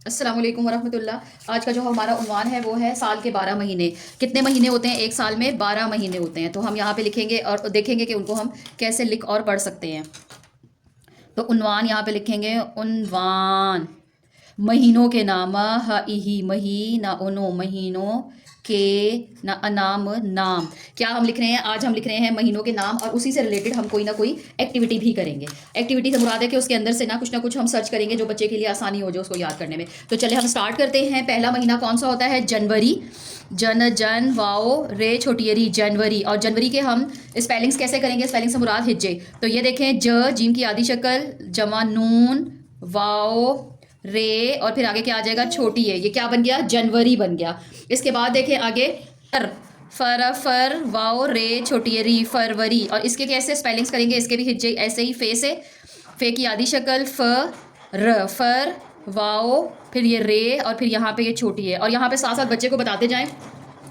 अस्सलाम वालेकुम वरहमतुल्लाह। आज का जो हमारा उन्वान है वो है साल के 12 महीने। कितने महीने होते हैं एक साल में? 12 महीने होते हैं। तो हम यहाँ पे लिखेंगे और देखेंगे कि उनको हम कैसे लिख और पढ़ सकते हैं। तो उन्वान यहाँ पे लिखेंगे, उन्वान महीनों के नाम, ह इही मही ना उनो महीनों के ना अनाम नाम। क्या हम लिख रहे हैं? आज हम लिख रहे हैं महीनों के नाम और उसी से रिलेटेड हम कोई ना कोई एक्टिविटी भी करेंगे। एक्टिविटी से मुराद है कि उसके अंदर से ना कुछ हम सर्च करेंगे जो बच्चे के लिए आसानी हो जाए उसको याद करने में। तो चले हम स्टार्ट करते हैं। पहला महीना कौन सा होता है? जनवरी। जन वाओ रे छोटियरी, जनवरी। और जनवरी के हम स्पेलिंग्स कैसे करेंगे? स्पेलिंग से मुराद हिज्जे। तो ये देखें, ज जीम की आधी शक्ल, जमा नून, वाओ रे, और फिर आगे क्या आ जाएगा? छोटी है। ये क्या बन गया? जनवरी बन गया। इसके बाद देखें आगे, फर फर वाओ रे छोटी है री, फरवरी। और इसके कैसे स्पेलिंग्स करेंगे? इसके भी हिज्जे ऐसे ही, फे से, फे की आधी शक्ल, फर वाओ, फिर ये रे, और फिर यहाँ पे ये छोटी है। और यहाँ पे साथ साथ बच्चे को बताते जाएं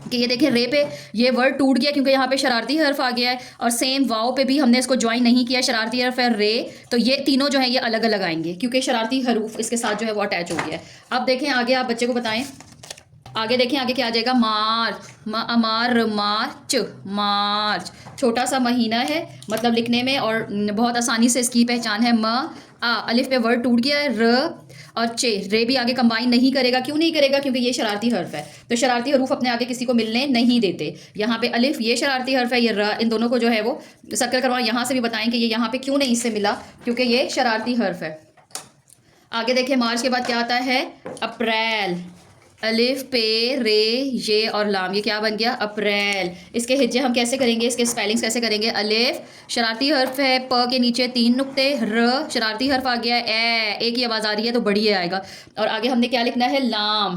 कि ये देखें, रे पे ये वर्ड टूट गया क्योंकि यहाँ पे शरारती हर्फ आ गया है, और सेम वाओ पे भी हमने इसको ज्वाइन नहीं किया, शरारती हर्फ है रे। तो ये तीनों जो है ये अलग अलग आएंगे क्योंकि शरारती हरूफ इसके साथ जो है वो अटैच हो गया है। अब देखें आगे, आप बच्चे को बताएं। आगे देखें, आगे क्या आ जाएगा? मार्च, अमार, मार्च, मार्च। छोटा सा महीना है मतलब लिखने में, और बहुत आसानी से इसकी पहचान है। अलिफ पे वर्ड टूट गया है, र और चे। रे भी आगे कंबाइन नहीं करेगा। क्यों नहीं करेगा? क्योंकि ये शरारती हर्फ है, तो शरारती हरूफ अपने आगे किसी को मिलने नहीं देते। यहाँ पे अलिफ ये शरारती हर्फ है, ये र, इन दोनों को जो है वो सर्कल करवा, यहाँ से भी बताएं कि ये यहाँ पे क्यों नहीं इससे मिला, क्योंकि ये शरारती हर्फ है। आगे देखिए, मार्च के बाद क्या आता है? अप्रैल। अलिफ पे रे ये और लाम, ये क्या बन गया? अप्रैल। इसके हिज्जे हम कैसे करेंगे? इसके स्पेलिंग्स कैसे करेंगे? अलिफ शरारती हर्फ है, प के नीचे 3 नुक्ते, र शरारती हर्फ आ गया, ए की आवाज़ आ रही है तो बड़ी आएगा। और आगे हमने क्या लिखना है? लाम।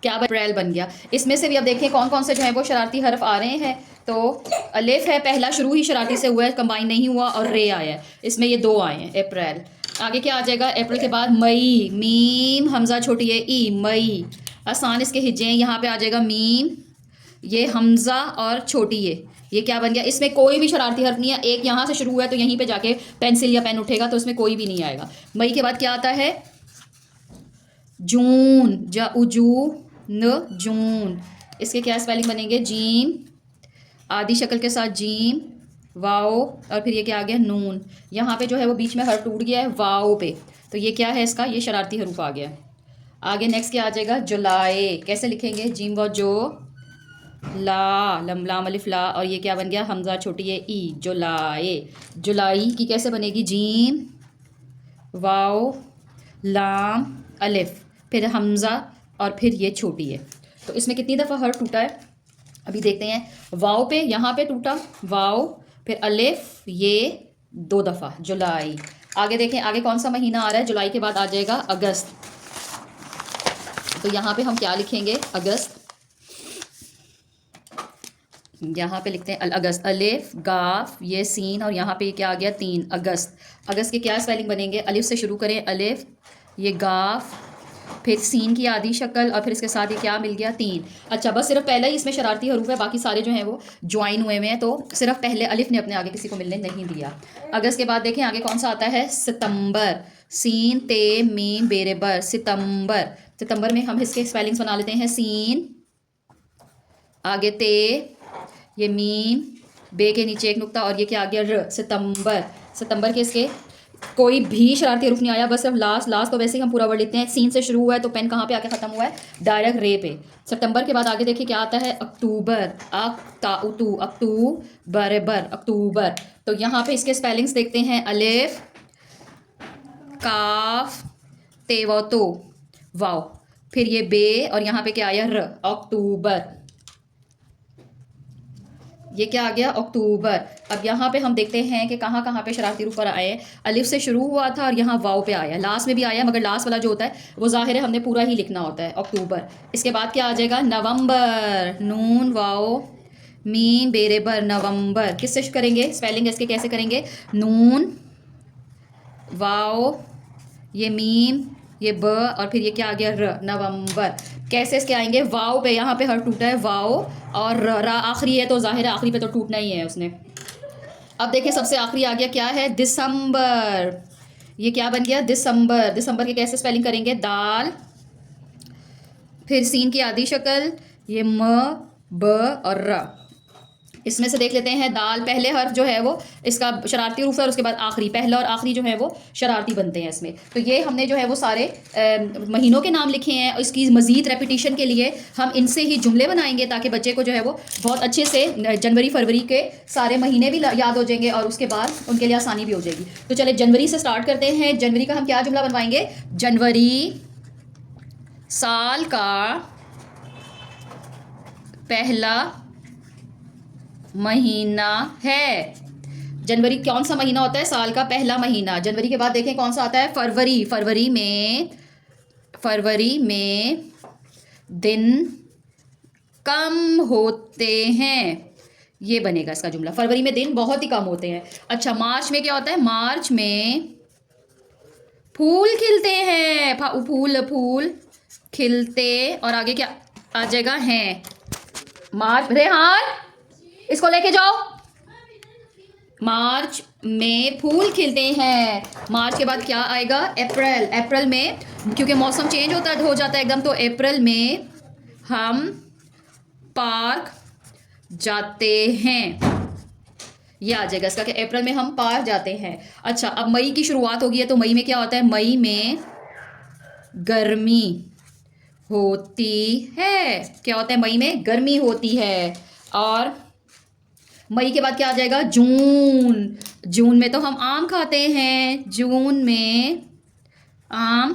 क्या अप्रैल बन गया। इसमें से भी अब देखें कौन कौन से जो है वो शरारती हर्फ आ रहे हैं। तो अलिफ है, पहला शुरू ही शरारती से हुआ है, कंबाइन नहीं हुआ, और रे आया है, इसमें ये 2 आए हैं, अप्रैल। आगे क्या आ जाएगा? अप्रैल के बाद मई, मीम हमजा छोटी है ई, मई। आसान इसके हिज्जे हैं, यहाँ पे आ जाएगा मीम, ये हमजा और छोटी है, ये क्या बन गया? इसमें कोई भी शरारती हर्फ नहीं है। एक यहाँ से शुरू हुआ है तो यहीं पे जाके पेंसिल या पेन उठेगा, तो इसमें कोई भी नहीं आएगा। मई के बाद क्या आता है? जून, जा उजू न, जून। इसके क्या स्पेलिंग बनेंगे? जीम आदि शक्ल के साथ, जीम, वाओ, और फिर ये क्या आ गया? नून। यहाँ पे जो है वो बीच में हर्फ टूट गया है वाओ पे, तो ये क्या है? इसका ये शरारती हरूफ आ गया। आगे नेक्स्ट क्या आ जाएगा? जुलाई। कैसे लिखेंगे? जीम व जो, ला, लम लाम अलिफ ला, और ये क्या बन गया? हमजा छोटी है ई, जुलाई। जुलाई की कैसे बनेगी? जीम वाओ लाम अलिफ, फिर हमजा, और फिर ये छोटी है। तो इसमें कितनी दफ़ा हर्फ टूटा है अभी देखते हैं। वाओ पे, यहाँ पे टूटा वाओ, फिर अलिफ, ये 2 दफ़ा, जुलाई। आगे देखें, आगे कौन सा महीना आ रहा है? जुलाई के बाद आ जाएगा अगस्त। तो यहाँ पे हम क्या लिखेंगे? अगस्त। यहाँ पे लिखते हैं अगस्त, अलिफ गाफ, ये सीन, और यहाँ पे क्या आ गया? 3, अगस्त। अगस्त के क्या स्पेलिंग बनेंगे? अलिफ से शुरू करें, अलिफ, ये गाफ, फिर सीन की आधी शक्ल, और फिर इसके साथ ये क्या मिल गया? 3। अच्छा, बस सिर्फ पहला ही इसमें शरारती हरूफ है, बाकी सारे जो हैं वो ज्वाइन हुए हुए हैं, तो सिर्फ पहले अलिफ ने अपने आगे किसी को मिलने नहीं दिया। अगस्त के बाद देखें आगे कौन सा आता है? सितंबर, सीन ते मीम बेरे बर, सितंबर। सितंबर में हम इसके स्पेलिंग्स बना लेते हैं। सीन, आगे ते, ये मीम, बे के नीचे 1 नुक्ता, और ये क्या आ गया? र, सितंबर। सितंबर के इसके कोई भी शरारती हरूफ नहीं आया, बस सिर्फ लास्ट। लास्ट तो वैसे ही हम पूरा वर्ड लिखते हैं, सीन से शुरू हुआ है तो पेन कहाँ पे आके ख़त्म हुआ है? डायरेक्ट रे पे। सितंबर के बाद आगे देखिए क्या आता है? अक्टूबर, अक्ताउतू, अक्टूबर बर, अक्टूबर। तो यहाँ पे इसके स्पेलिंग्स देखते हैं। अलिफ, काफ, तेवतो, वाओ, फिर ये बे, और यहाँ पे क्या आया? र, अक्टूबर। ये क्या आ गया? अक्टूबर। अब यहाँ पे हम देखते हैं कि कहाँ कहाँ पे शरारती रूप पर आए हैं। अलिफ से शुरू हुआ था और यहाँ वाव पे आया, लास्ट में भी आया, मगर लास्ट वाला जो होता है वो ज़ाहिर है हमने पूरा ही लिखना होता है, अक्टूबर। इसके बाद क्या आ जाएगा? नवंबर, नून वाओ मीम बेरेबर, नवंबर। किससे करेंगे स्पेलिंग इसके? कैसे करेंगे? नून वाओ, ये मीम, ये ब, और फिर ये क्या आ गया? र, नवंबर। कैसे इसके आएंगे? वाओ पे, यहाँ पे हर टूटा है वाओ, और रा आखिरी है तो जाहिर है आखिरी पे तो टूटना ही है उसने। अब देखिए सबसे आखिरी आ गया क्या है? दिसंबर। ये क्या बन गया? दिसंबर। दिसंबर के कैसे स्पेलिंग करेंगे? दाल फिर सीन की आधी शक्ल, ये म, ब और र। इसमें से देख लेते हैं। दाल पहले हर्फ जो है वो इसका शरारती रूप है, और उसके बाद आखिरी, पहला और आखिरी जो है वो शरारती बनते हैं इसमें। तो ये हमने जो है वो सारे महीनों के नाम लिखे हैं। इसकी मज़ीद रेपिटेशन के लिए हम इनसे ही जुमले बनाएंगे, ताकि बच्चे को जो है वो बहुत अच्छे से जनवरी फरवरी के सारे महीने भी याद हो जाएंगे, और उसके बाद उनके लिए आसानी भी हो जाएगी। तो चले जनवरी से स्टार्ट करते हैं। जनवरी का हम क्या जुमला बनवाएंगे? जनवरी साल का पहला महीना है। जनवरी कौन सा महीना होता है? साल का पहला महीना। जनवरी के बाद देखें कौन सा आता है? फरवरी। फरवरी में दिन कम होते हैं। ये बनेगा इसका जुमला। फरवरी में दिन बहुत ही कम होते हैं। अच्छा, मार्च में क्या होता है? मार्च में फूल खिलते हैं। फूल खिलते, और आगे क्या आ जाएगा? हैं। मार्च, रेहान इसको लेके जाओ। मार्च में फूल खिलते हैं। मार्च के बाद क्या आएगा? अप्रैल। अप्रैल में, क्योंकि मौसम चेंज हो जाता है एकदम, तो अप्रैल में हम पार्क जाते हैं। ये आ जाएगा इसका कि अप्रैल में हम पार्क जाते हैं। अच्छा, अब मई की शुरुआत होगी है, तो मई में क्या होता है? मई में गर्मी होती है। क्या होता है? मई में गर्मी होती है। और मई के बाद क्या आ जाएगा? जून। जून में तो हम आम खाते हैं। जून में आम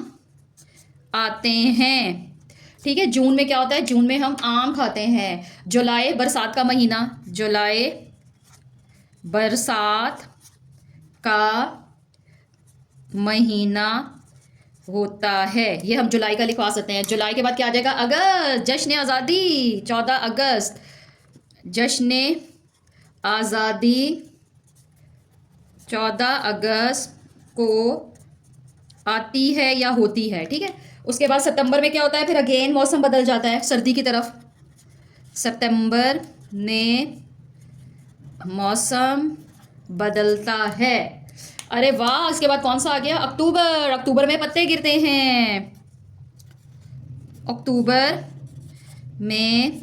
आते हैं। ठीक है, जून में क्या होता है? जून में हम आम खाते हैं। जुलाई बरसात का महीना। जुलाई बरसात का महीना होता है। ये हम जुलाई का लिखवा सकते हैं। जुलाई के बाद क्या आ जाएगा? अगस्त। जश्न आज़ादी। 14 अगस्त जश्न आज़ादी 14 अगस्त को आती है या होती है। ठीक है, उसके बाद सितंबर में क्या होता है? फिर अगेन मौसम बदल जाता है सर्दी की तरफ। सितंबर में मौसम बदलता है। अरे वाह, इसके बाद कौन सा आ गया? अक्टूबर। अक्टूबर में पत्ते गिरते हैं। अक्टूबर में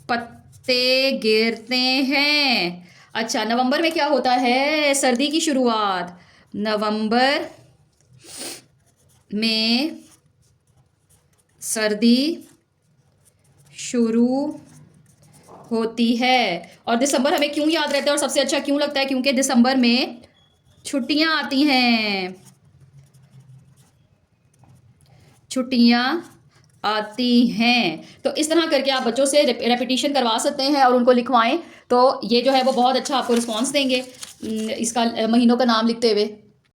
पत्ते गिरते हैं। अच्छा, नवंबर में क्या होता है? सर्दी की शुरुआत। नवंबर में सर्दी शुरू होती है। और दिसंबर हमें क्यों याद रहता है और सबसे अच्छा क्यों लगता है? क्योंकि दिसंबर में छुट्टियां आती हैं। छुट्टियां आती हैं। तो इस तरह करके आप बच्चों से रेपिटेशन करवा सकते हैं और उनको लिखवाएं, तो ये जो है वो बहुत अच्छा आपको रिस्पॉन्स देंगे इसका महीनों का नाम लिखते हुए।